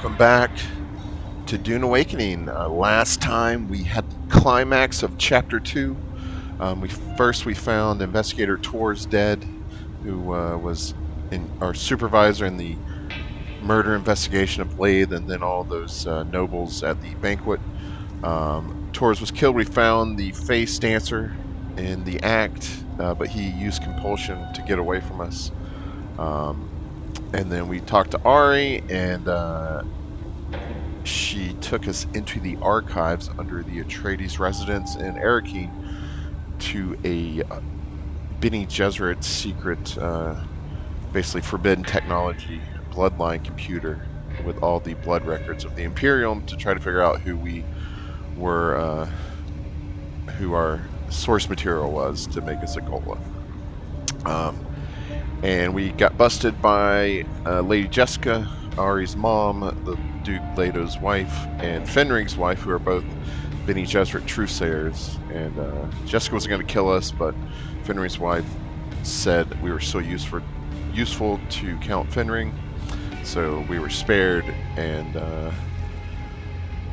welcome back to Dune Awakening. Last time we had the climax of Chapter 2. We found Investigator Tor's dead, who was our supervisor in the murder investigation of Lathe and then all those nobles at the banquet. Torres was killed. We found the face dancer in the act, but he used compulsion to get away from us. And then we talked to Ari, and she took us into the archives under the Atreides residence in Arakeen to a Bene Gesserit secret, basically forbidden technology, bloodline computer with all the blood records of the Imperium to try to figure out who we were, who our source material was to make us a Gola. And we got busted by Lady Jessica, Ari's mom, the Duke Leto's wife, and Fenring's wife, who are both Bene Gesserit truthsayers. And Jessica was going to kill us, but Fenring's wife said we were so useful to Count Fenring, so we were spared. And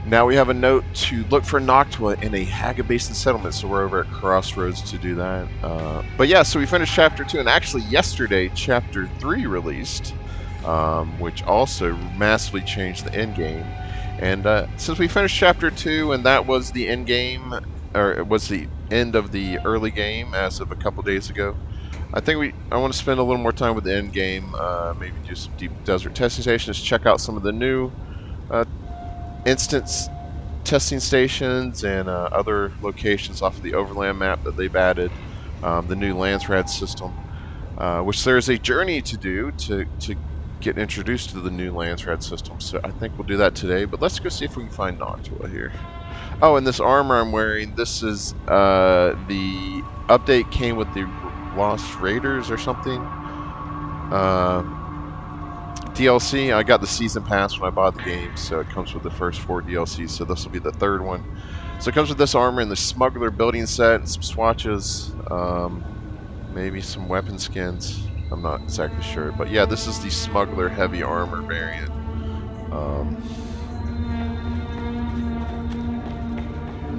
now we have a note to look for Noctua in a Haga Basin settlement, so we're over at Crossroads to do that. But yeah, so we finished Chapter 2, and actually yesterday Chapter 3 released, which also massively changed the endgame. And since we finished Chapter 2, and that was the endgame, or it was the end of the early game as of a couple days ago, I think I want to spend a little more time with the endgame, maybe do some deep desert testing stations, check out some of the new instance testing stations and other locations off of the overland map that they've added, the new Landsraad system, which there's a journey to do to get introduced to the new Landsraad system. So I think we'll do that today, but let's go see if we can find Noctua here. Oh, and this armor I'm wearing, this is the update came with the Lost Raiders or something. DLC, I got the season pass when I bought the game, so it comes with the first 4 DLCs, so this will be the third one. So it comes with this armor and the smuggler building set and some swatches, maybe some weapon skins, I'm not exactly sure. But yeah, this is the smuggler heavy armor variant.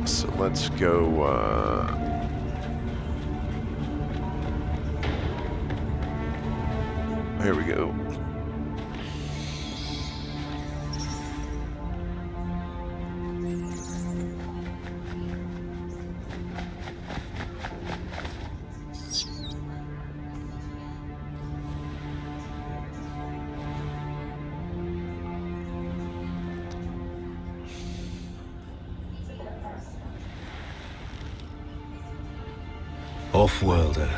So let's go, here we go. Off-worlder.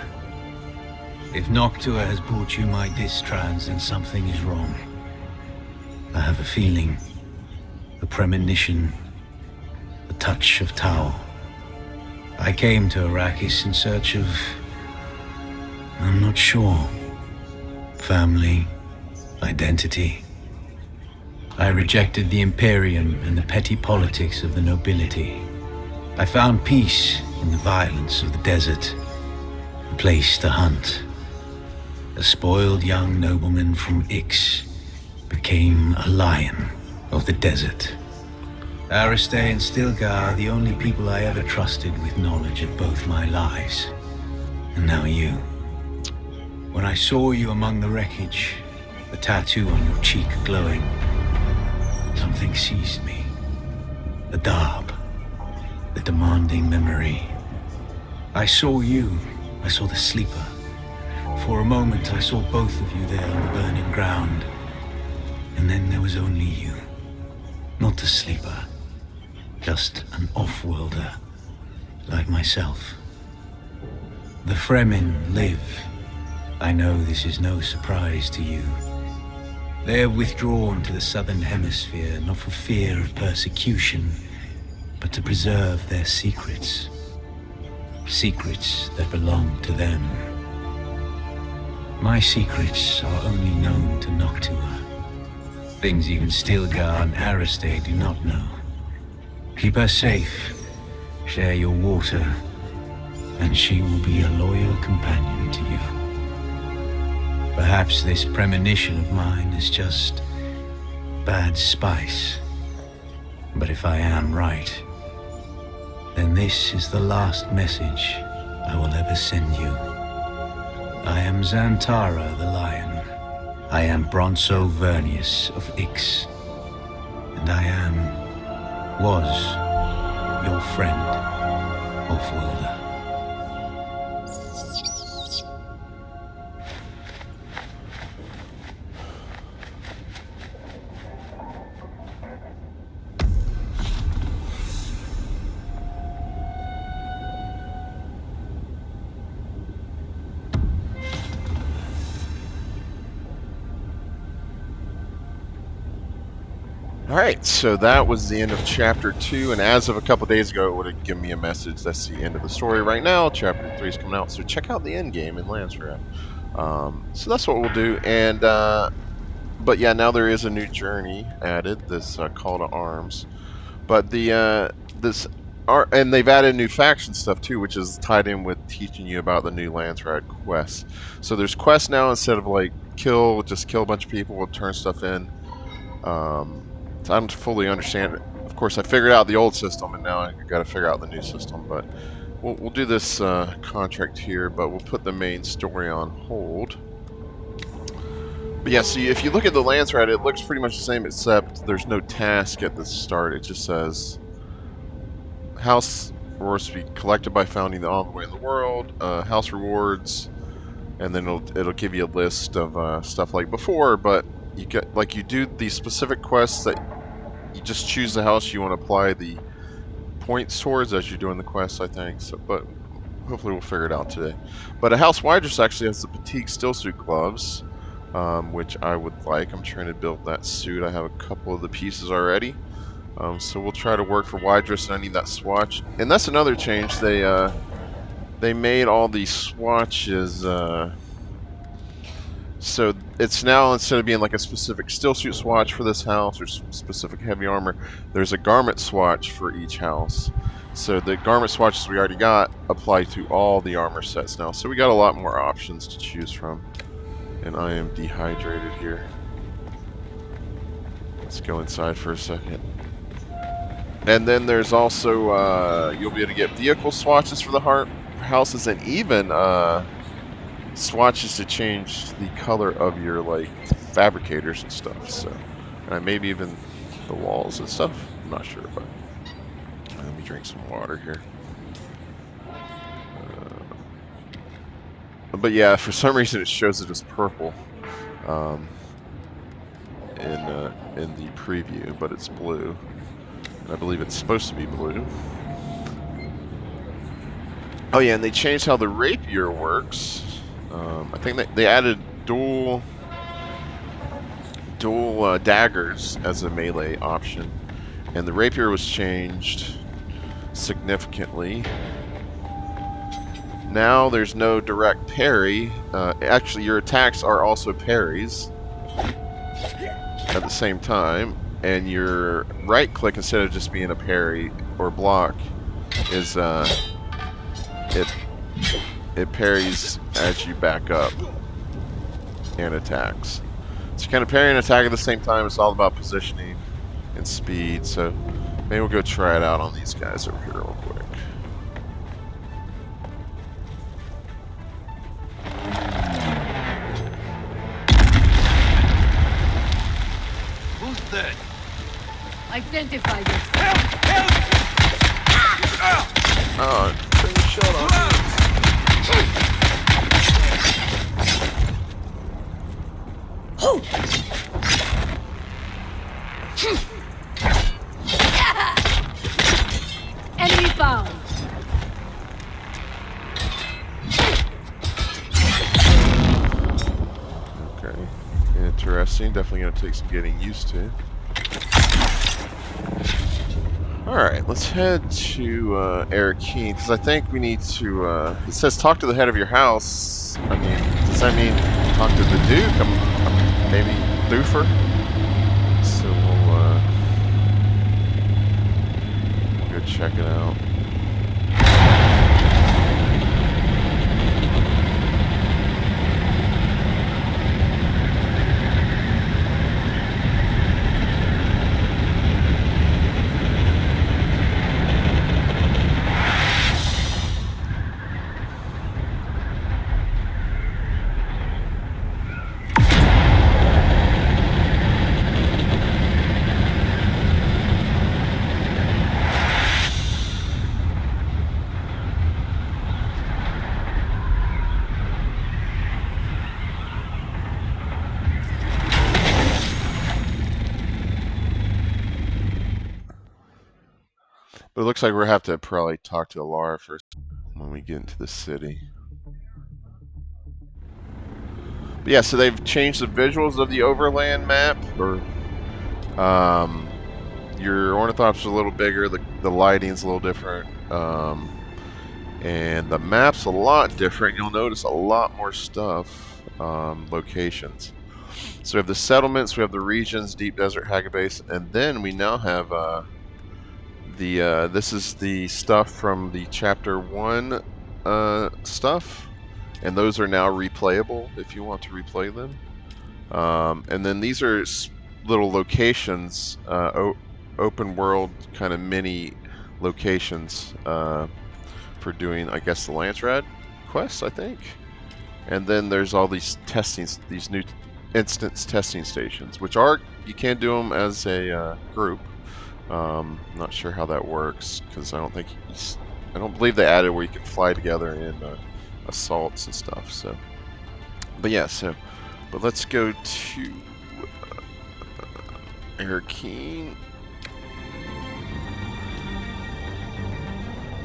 If Noctua has brought you my distrans, then something is wrong. I have a feeling, a premonition, a touch of Tau. I came to Arrakis in search of... I'm not sure. Family, identity. I rejected the Imperium and the petty politics of the nobility. I found peace in the violence of the desert, a place to hunt. A spoiled young nobleman from Ix became a lion of the desert. Aristay and Stilgar are the only people I ever trusted with knowledge of both my lives. And now you. When I saw you among the wreckage, the tattoo on your cheek glowing, something seized me. A darb, a demanding memory. I saw you, I saw the sleeper. For a moment I saw both of you there on the burning ground. And then there was only you. Not the sleeper, just an off-worlder, like myself. The Fremen live. I know this is no surprise to you. They have withdrawn to the southern hemisphere, not for fear of persecution, but to preserve their secrets. Secrets that belong to them. My secrets are only known to Noctua. Things even Stilgar and Aristay do not know. Keep her safe, share your water, and she will be a loyal companion to you. Perhaps this premonition of mine is just bad spice. But if I am right, then this is the last message I will ever send you. I am Xantara the Lion. I am Bronzo Vernius of Ix. And I was your friend, Offworlder. Alright, so that was the end of Chapter 2, and as of a couple days ago, it would have given me a message that's the end of the story. Right now, Chapter 3 is coming out, so check out the Endgame in Landsraad. So that's what we'll do, and, but yeah, now there is a new journey added, this Call to Arms. But and they've added new faction stuff too, which is tied in with teaching you about the new Landsraad quests. So there's quests now instead of like just kill a bunch of people, we'll turn stuff in. So I don't fully understand it. Of course, I figured out the old system, and now I got to figure out the new system. But we'll do this contract here, but we'll put the main story on hold. But yeah, see, if you look at the Landsraad, it looks pretty much the same, except there's no task at the start. It just says house rewards to be collected by founding the envoy in the world, house rewards, and then it'll give you a list of stuff like before. But you do these specific quests that you just choose the house you want to apply the points towards as you're doing the quests, I think. So, but hopefully we'll figure it out today. But a house Widris actually has the Fatigue Stillsuit gloves, which I would like. I'm trying to build that suit. I have a couple of the pieces already. So we'll try to work for Widris, and I need that swatch. And that's another change. They made all these swatches. So it's now, instead of being like a specific stillsuit swatch for this house or specific heavy armor, there's a garment swatch for each house. So the garment swatches we already got apply to all the armor sets now. So we got a lot more options to choose from. And I am dehydrated here. Let's go inside for a second. And then there's also, you'll be able to get vehicle swatches for the houses, and even swatches to change the color of your like fabricators and stuff. So, and maybe even the walls and stuff. I'm not sure, but let me drink some water here. But yeah, for some reason it shows it as purple in the preview, but it's blue. And I believe it's supposed to be blue. Oh yeah, and they changed how the rapier works. I think they added dual daggers as a melee option, and the rapier was changed significantly. Now there's no direct parry. Actually, your attacks are also parries at the same time, and your right click, instead of just being a parry or block, is it parries as you back up and attacks. So you kind of parry and attack at the same time. It's all about positioning and speed. So maybe we'll go try it out on these guys over here real quick. Who's that? Identify yourself. Oh, turn your shield off. Enemy found. Okay, interesting. Definitely going to take some getting used to. Alright, let's head to Arakeen, because I think we need to, it says talk to the head of your house. I mean, does that mean talk to the Duke? I'm maybe Doofer? So we'll go check it out. But it looks like we'll have to probably talk to Alara first when we get into the city. But yeah, so they've changed the visuals of the overland map. Your ornithopter's a little bigger, the lighting's a little different, and the map's a lot different. You'll notice a lot more stuff, locations. So we have the settlements, we have the regions, deep desert, Hagabase, and then we now have this is the stuff from the chapter 1 stuff, and those are now replayable if you want to replay them. And then these are little locations, open world kind of mini locations for doing, I guess, the Landsraad quests, I think. And then there's all these these new instance testing stations, which you can do them as a group. Not sure how that works because I don't believe they added where you can fly together in assaults and stuff. So, but yeah, but let's go to Airkeen.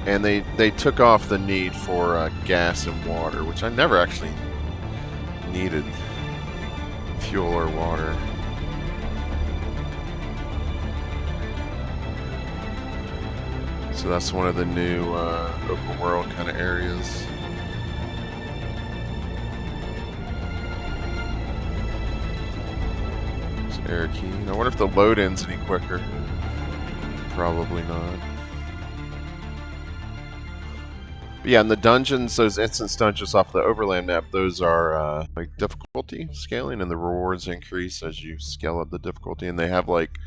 And they took off the need for gas and water, which I never actually needed fuel or water. So that's one of the new open world kind of areas. It's Airkeen. I wonder if the load-in's any quicker. Probably not. But yeah, and the dungeons, those instance dungeons off the overland map, those are like difficulty scaling, and the rewards increase as you scale up the difficulty. And they have like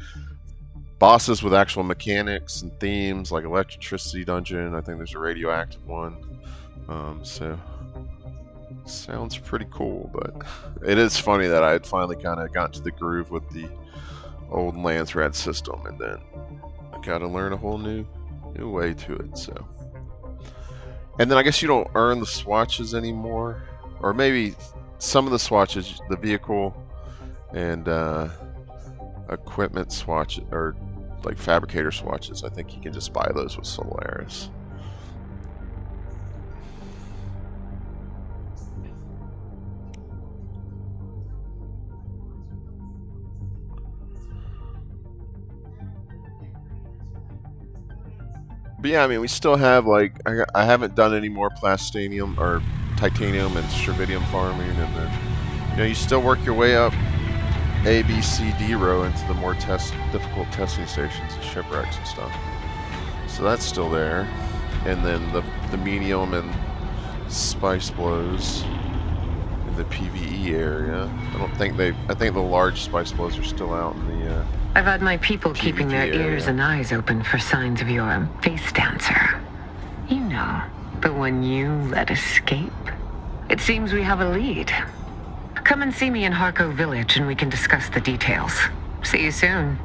bosses with actual mechanics and themes, like electricity dungeon. I think there's a radioactive one. So sounds pretty cool, but it is funny that I had finally kind of gotten to the groove with the old Landsraad system, and then I got to learn a whole new way to it. So, and then I guess you don't earn the swatches anymore, or maybe some of the swatches, the vehicle and equipment swatch, or like fabricator swatches, I think you can just buy those with Solaris. But yeah, I mean, we still have, like, I haven't done any more plastanium or titanium and stravidium farming, and then, you still work your way up A, B, C, D row into the more difficult testing stations and shipwrecks and stuff. So that's still there. And then the medium and spice blows in the PvE area. I think the large spice blows are still out in the I've had my people PvP keeping their ears and eyes open for signs of your face dancer. You know, the one you let escape. It seems we have a lead. Come and see me in Harco Village and we can discuss the details. See you soon.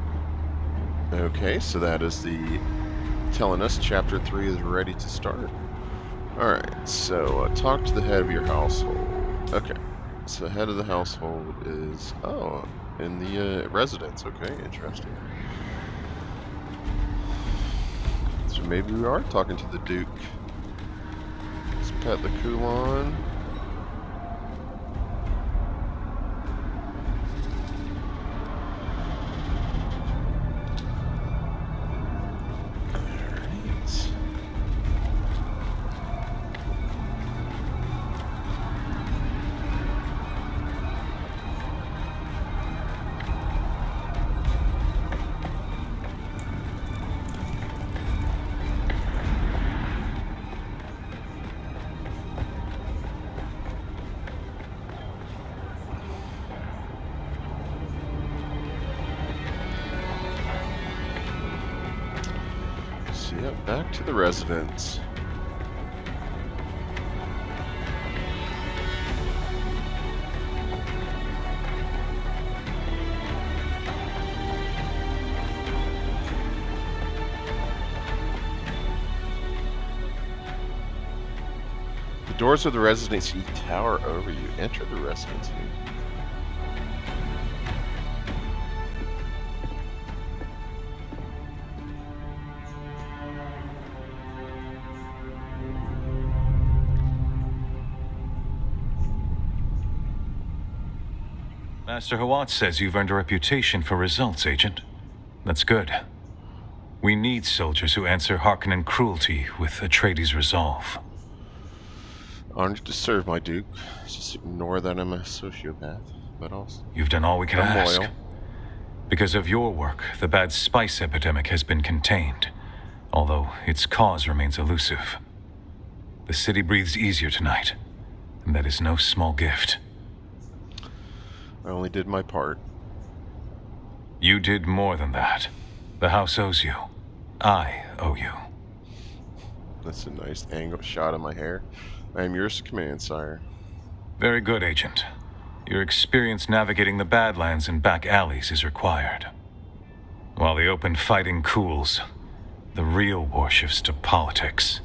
Okay, so that is telling us chapter 3 is ready to start. Alright, so talk to the head of your household. Okay, so head of the household is, in the residence. Okay, interesting. So maybe we are talking to the Duke. Let's pet the Kulon. Yep, back to the residence. The doors of the residency tower over you. Enter the residency. Master Hawat says you've earned a reputation for results, Agent. That's good. We need soldiers who answer Harkonnen cruelty with Atreides' resolve. Honored to serve, my Duke. Just ignore that I'm a sociopath, but also... You've done all we could I'm ask. loyal. Because of your work, the bad spice epidemic has been contained, although its cause remains elusive. The city breathes easier tonight, and that is no small gift. I only did my part. You did more than that. The house owes you. I owe you. That's a nice angle shot of my hair. I am yours to command, sire. Very good, Agent. Your experience navigating the Badlands and back alleys is required. While the open fighting cools, the real war shifts to politics.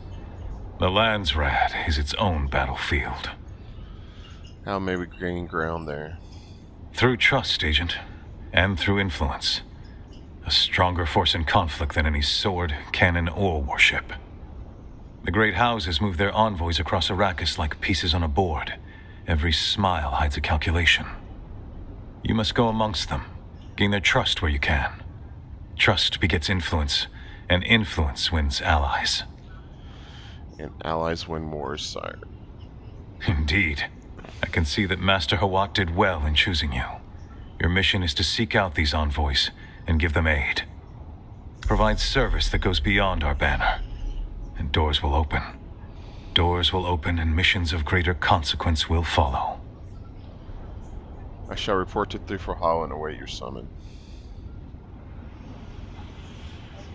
The Landsraad is its own battlefield. How may we gain ground there? Through trust, Agent, and through influence. A stronger force in conflict than any sword, cannon, or warship. The great houses move their envoys across Arrakis like pieces on a board. Every smile hides a calculation. You must go amongst them, gain their trust where you can. Trust begets influence, and influence wins allies. And allies win wars, sire. Indeed. I can see that Master Hawat did well in choosing you. Your mission is to seek out these envoys and give them aid. Provide service that goes beyond our banner, and doors will open. Doors will open and missions of greater consequence will follow. I shall report to 3-4 and await your summon.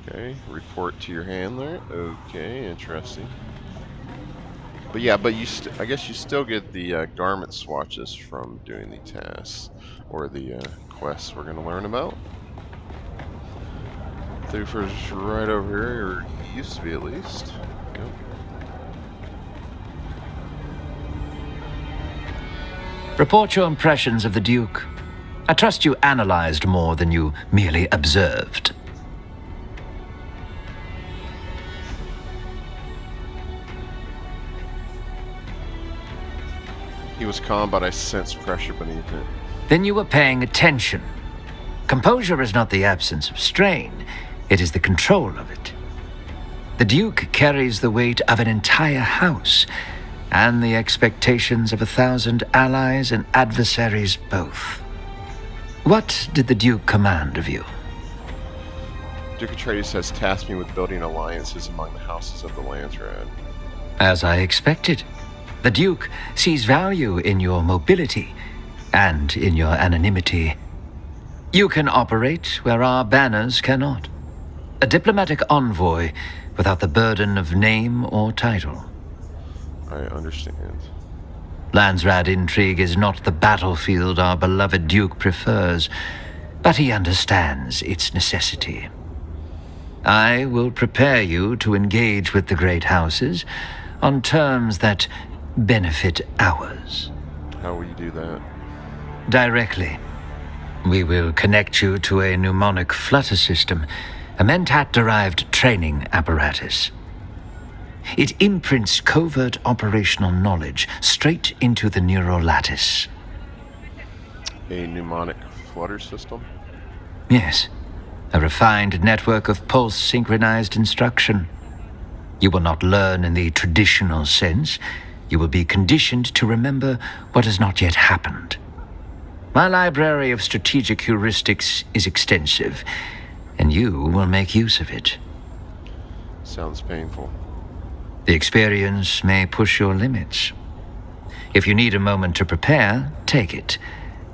Okay, report to your handler. Okay, interesting. But yeah, but you I guess you still get the garment swatches from doing the tasks or the quests we're going to learn about. 3-4's right over here, or he used to be at least. Yep. Report your impressions of the Duke. I trust you analyzed more than you merely observed. He was calm, but I sensed pressure beneath it. Then you were paying attention. Composure is not the absence of strain, it is the control of it. The Duke carries the weight of an entire house, and the expectations of 1,000 allies and adversaries both. What did the Duke command of you? Duke Atreides has tasked me with building alliances among the houses of the Landsraad. As I expected. The Duke sees value in your mobility and in your anonymity. You can operate where our banners cannot. A diplomatic envoy without the burden of name or title. I understand. Landsraad intrigue is not the battlefield our beloved Duke prefers, but he understands its necessity. I will prepare you to engage with the great houses on terms that benefit ours. How will you do that? Directly. We will connect you to a mnemonic flutter system, a Mentat-derived training apparatus. It imprints covert operational knowledge straight into the neural lattice. A mnemonic flutter system? Yes, a refined network of pulse-synchronized instruction. You will not learn in the traditional sense. You will be conditioned to remember what has not yet happened. My library of strategic heuristics is extensive, and you will make use of it. Sounds painful. The experience may push your limits. If you need a moment to prepare, take it.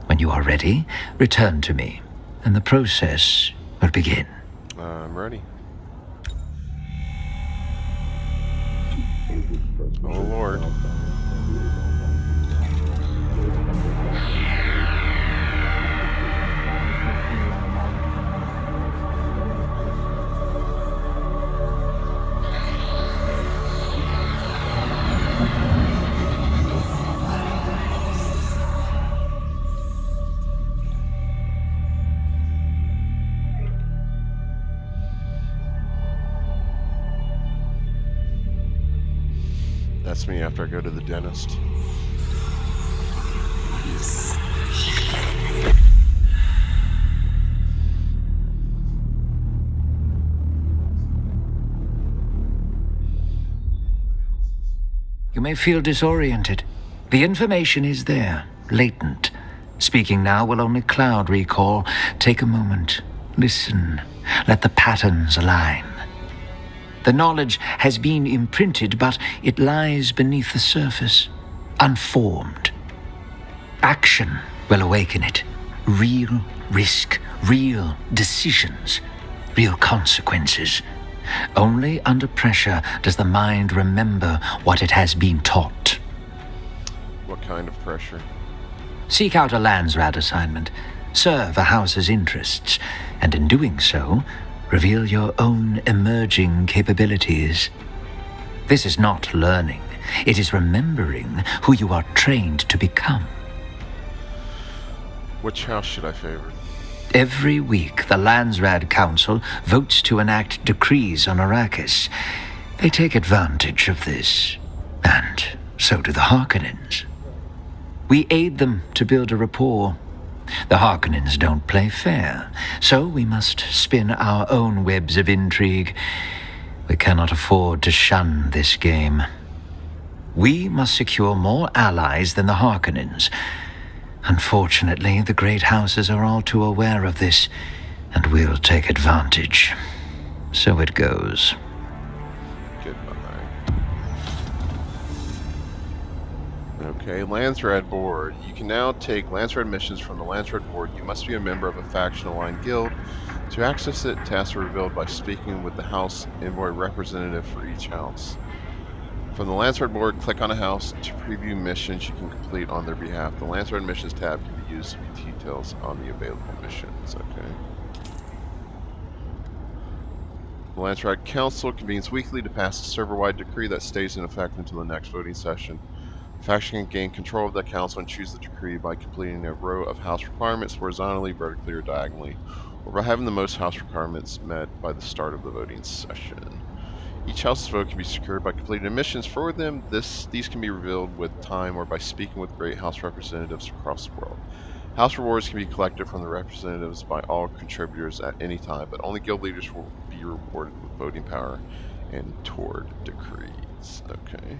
When you are ready, return to me, and the process will begin. I'm ready. Oh, Lord. That's me after I go to the dentist. You may feel disoriented. The information is there, latent. Speaking now will only cloud recall. Take a moment. Listen. Let the patterns align. The knowledge has been imprinted, but it lies beneath the surface, unformed. Action will awaken it. Real risk, real decisions, real consequences. Only under pressure does the mind remember what it has been taught. What kind of pressure? Seek out a Landsraad assignment, serve a house's interests, and in doing so, reveal your own emerging capabilities. This is not learning. It is remembering who you are trained to become. Which house should I favor? Every week, the Landsraad Council votes to enact decrees on Arrakis. They take advantage of this, and so do the Harkonnens. We aid them to build a rapport. The Harkonnens don't play fair, so we must spin our own webs of intrigue. We cannot afford to shun this game. We must secure more allies than the Harkonnens. Unfortunately, the great houses are all too aware of this, and we'll take advantage. So it goes. Okay, Landsraad Board. You can now take Landsraad missions from the Landsraad Board. You must be a member of a faction-aligned guild. To access it, tasks are revealed by speaking with the house envoy representative for each house. From the Landsraad Board, click on a house to preview missions you can complete on their behalf. The Landsraad Missions tab can be used to view details on the available missions. Okay. The Landsraad Council convenes weekly to pass a server-wide decree that stays in effect until the next voting session. The faction can gain control of the council and choose the decree by completing a row of house requirements horizontally, vertically, or diagonally, or by having the most house requirements met by the start of the voting session. Each house's vote can be secured by completing missions for them. These can be revealed with time or by speaking with great house representatives across the world. House rewards can be collected from the representatives by all contributors at any time, but only guild leaders will be rewarded with voting power and toward decrees. Okay.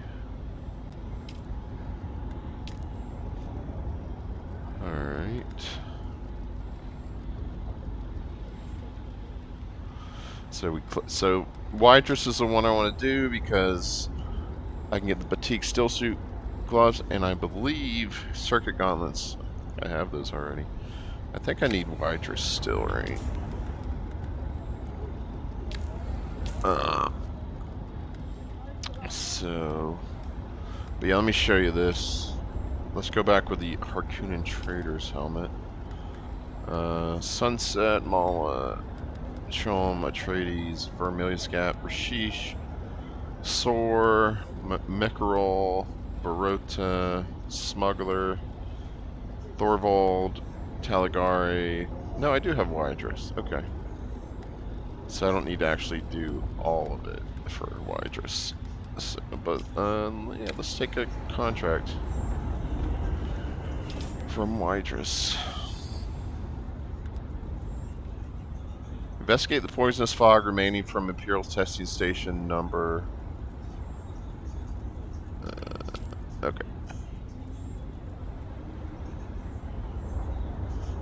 Alright. So Wydrus is the one I want to do because I can get the Batik Steel Suit gloves, and I believe Circuit Gauntlets. I have those already. I think I need Wydrus still, right? But yeah, let me show you this. Let's go back with the Harkonnen Trader's helmet. Sunset, Mala, Chom, Atreides, Vermilius Gap, Rashish, Sor, Mekarol, Barota, Smuggler, Thorvald, Taligari. No, I do have Wydrus. Okay. So I don't need to actually do all of it for Wydrus. So, but, yeah, let's take a contract from Wydrus. Investigate the poisonous fog remaining from Imperial testing station number... okay.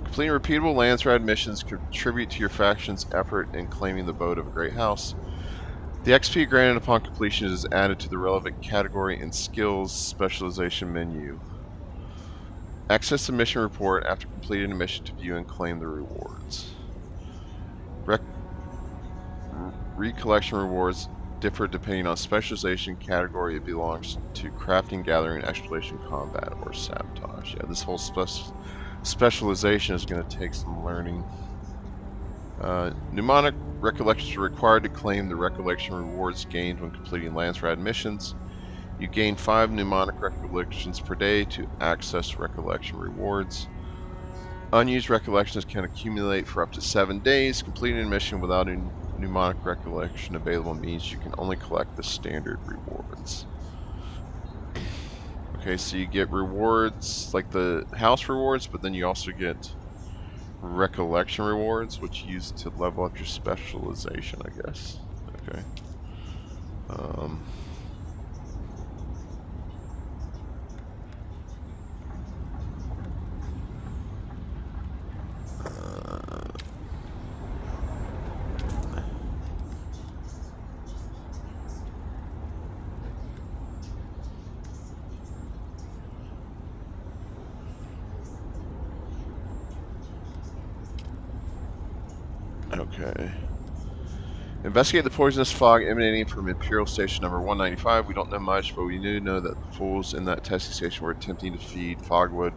Completing repeatable Landsraad missions contribute to your faction's effort in claiming the vote of a great house. The XP granted upon completion is added to the relevant category and skills specialization menu. Access the mission report after completing a mission to view and claim the rewards. Recollection rewards differ depending on specialization category it belongs to: crafting, gathering, exploration, combat, or sabotage. Yeah, this whole specialization is going to take some learning. Mnemonic recollections are required to claim the recollection rewards gained when completing Landsraad missions. You gain 5 mnemonic recollections per day to access recollection rewards. Unused recollections can accumulate for up to 7 days. Completing a mission without a mnemonic recollection available means you can only collect the standard rewards. Okay, so you get rewards like the house rewards, but then you also get recollection rewards, which you use to level up your specialization, I guess. Okay. Okay. Investigate the poisonous fog emanating from Imperial Station number 195. We don't know much, but we do know that the fools in that testing station were attempting to feed Fogwood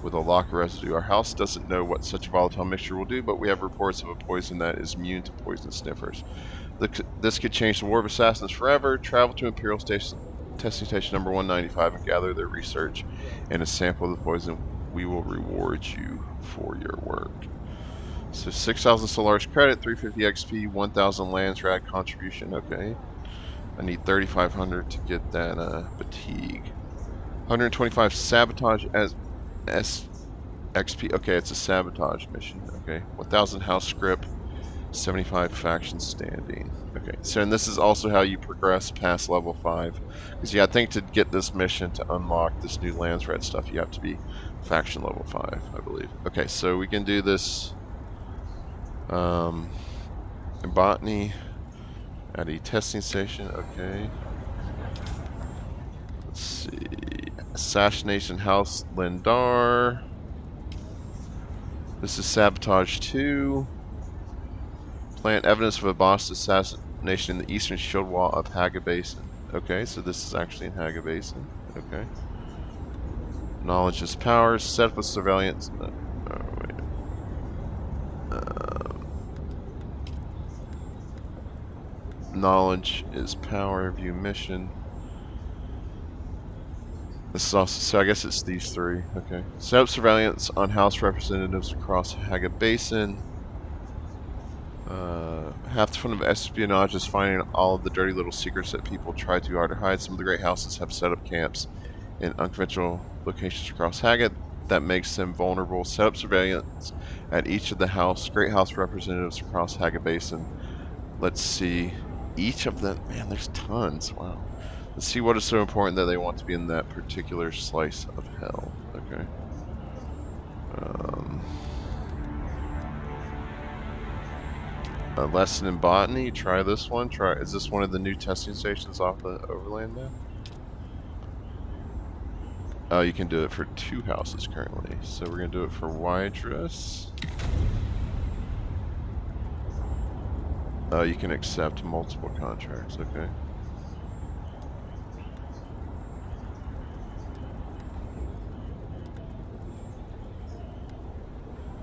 with a locker residue. Our house doesn't know what such a volatile mixture will do, but we have reports of a poison that is immune to poison sniffers. This could change the War of Assassins forever. Travel to Imperial Station, testing station number 195 and gather their research and a sample of the poison. We will reward you for your work. So 6,000 Solaris credit, 350 XP, 1,000 Landsraad contribution. Okay. I need 3,500 to get that fatigue. 125 sabotage as XP. Okay, it's a sabotage mission. Okay. 1,000 house script, 75 factions standing. Okay. So and this is also how you progress past level 5. Because yeah, I think to get this mission to unlock this new Landsraad stuff, you have to be faction level 5, I believe. Okay, so we can do this. Botany at a testing station. Okay. Let's see. Assassination House Lindar. This is Sabotage 2. Plant evidence of a boss assassination in the eastern shield wall of Haga Basin. Okay, so this is actually in Haga Basin. Okay. Knowledge is power. Set up a surveillance. Oh, wait. Knowledge is power. View mission. This is also, so I guess it's these three. Okay. Set up surveillance on House representatives across Haga Basin. Half the fun of espionage is finding all of the dirty little secrets that people try too hard to hide. Some of the great houses have set up camps in unconventional locations across Haga that makes them vulnerable. Set up surveillance at each of the great house representatives across Haga Basin. Let's see. Each of them, man, there's tons. Wow. Let's see what is so important that they want to be in that particular slice of hell. Okay. A lesson in botany. Try this one. Is this one of the new testing stations off the overland map? Oh, you can do it for 2 houses currently. So we're going to do it for Wydrus. Oh, you can accept multiple contracts. Okay.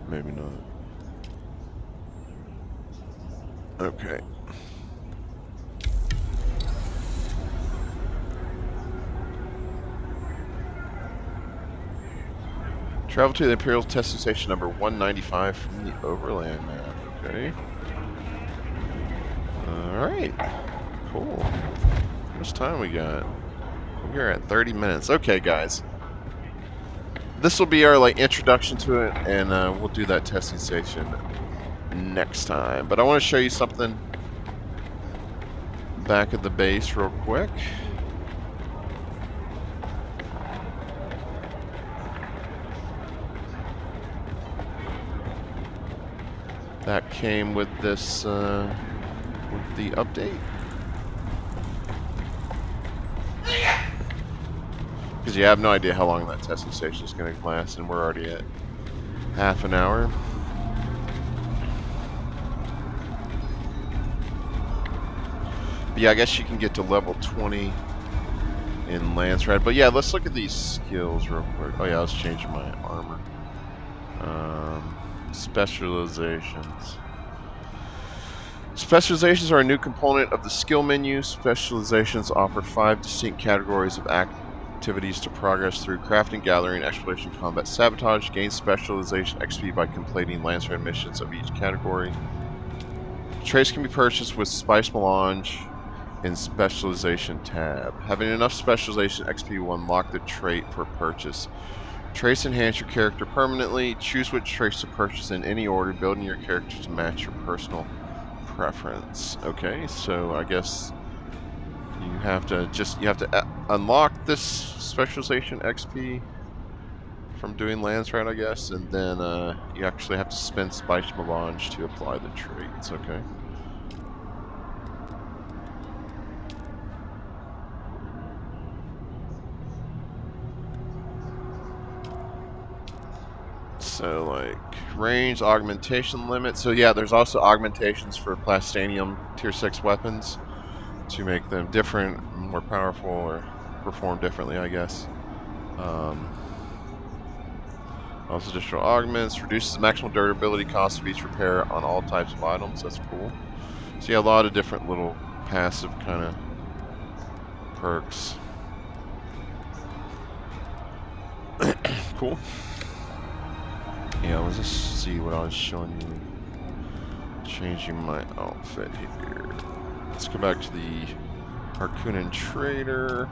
Maybe not. Okay. Travel to the Imperial testing station number 195 from the overland map. Okay. Alright. Cool. How much time we got? We're at 30 minutes. Okay, guys. This will be our introduction to it, and we'll do that testing station next time. But I want to show you something back at the base real quick. That came with this with the update. Because you have no idea how long that testing station is going to last, and we're already at half an hour. But yeah, I guess you can get to level 20 in Landsraad. But yeah, let's look at these skills real quick. Oh yeah, I was changing my armor. Specializations. Specializations are a new component of the skill menu. Specializations offer 5 distinct categories of activities to progress through: crafting, gathering, exploration, combat, sabotage. Gain specialization XP by completing Landsraad missions of each category. Traits can be purchased with Spice Melange in Specialization tab. Having enough Specialization XP will unlock the trait for purchase. Traits enhance your character permanently. Choose which traits to purchase in any order, building your character to match your personal preference. Okay, so I guess you have to unlock this Specialization XP from doing Landsraad, I guess, and then you actually have to spend Spice Melange to apply the traits. Okay. So, range, augmentation limit. So yeah, there's also augmentations for plastanium tier 6 weapons to make them different, more powerful, or perform differently, I guess. Also additional augments, reduces the maximum durability cost of each repair on all types of items. That's cool. So yeah, a lot of different little passive kind of perks. Cool. Yeah, let's just see what I was showing you. Changing my outfit here. Let's go back to the Harkonnen Trader.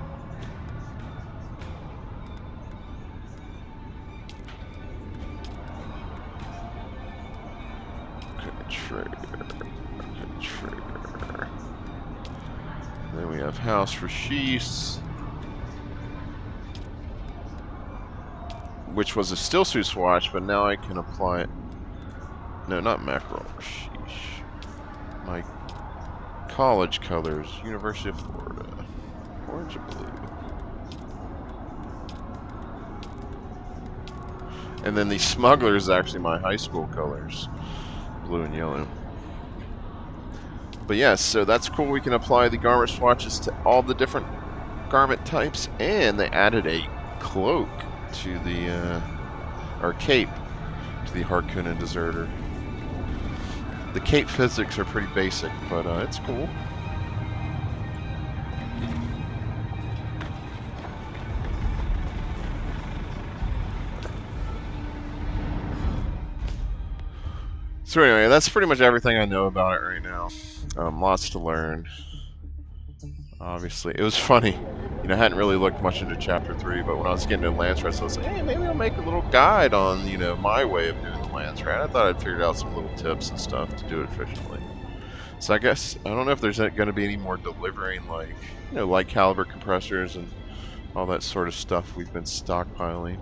Trader. Then we have House Rashis, which was a still suit swatch, but now I can apply it. No, not mackerel. Sheesh. My college colors, University of Florida. Orange and blue. And then the smuggler is actually my high school colors, blue and yellow. But yes, so that's cool. We can apply the garment swatches to all the different garment types, and they added a cloak to the, or cape to the Harkonnen Deserter. The cape physics are pretty basic, but it's cool. So anyway, that's pretty much everything I know about it right now. Lots to learn. Obviously, it was funny. You know, I hadn't really looked much into Chapter 3, but when I was getting into Landsraad, I was like, hey, maybe I'll make a little guide on, you know, my way of doing the Landsraad. I thought I'd figured out some little tips and stuff to do it efficiently. So I guess, I don't know if there's going to be any more delivering, like, you know, light caliber compressors and all that sort of stuff we've been stockpiling.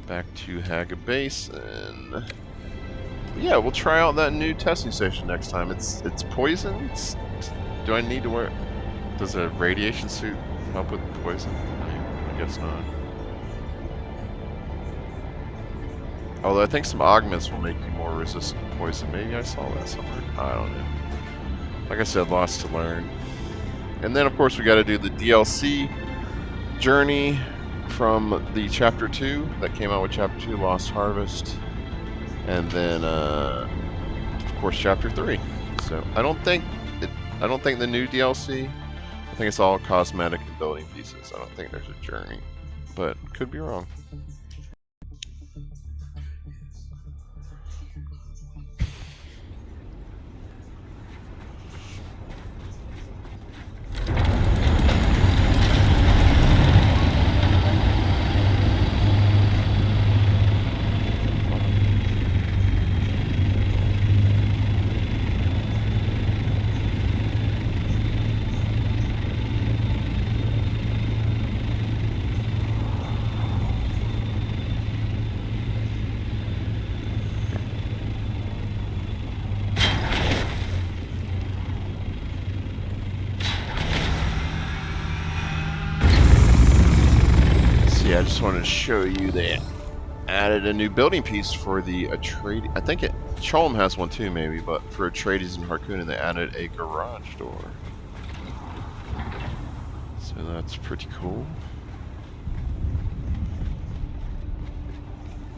Back to Haga Base, and yeah, we'll try out that new testing station next time. It's poison. Do I need to wear? Does a radiation suit help with poison? I guess not. Although I think some augments will make you more resistant to poison. Maybe I saw that somewhere. I don't know. Like I said, lots to learn. And then of course we got to do the DLC journey from the Chapter 2 that came out with Chapter 2, Lost Harvest, and then of course Chapter 3. So I don't think the new DLC. I think it's all cosmetic and building pieces. I don't think there's a journey, but could be wrong. I just wanted to show you they added a new building piece for the Atreides. I think Cholm has one too, maybe, but for Atreides and Harkonnen, they added a garage door. So that's pretty cool.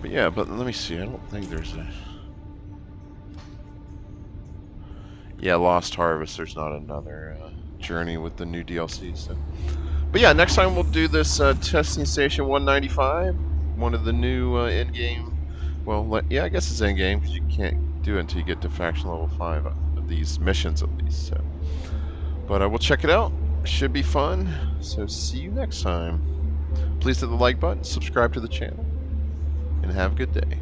But yeah, but let me see. I don't think there's a... Yeah, Lost Harvest. There's not another journey with the new DLC. So. But yeah, next time we'll do this testing station 195, one of the new Endgame. Well, yeah, I guess it's Endgame because you can't do it until you get to faction level 5 of these missions at least. So, but we'll check it out. Should be fun. So see you next time. Please hit the like button, subscribe to the channel, and have a good day.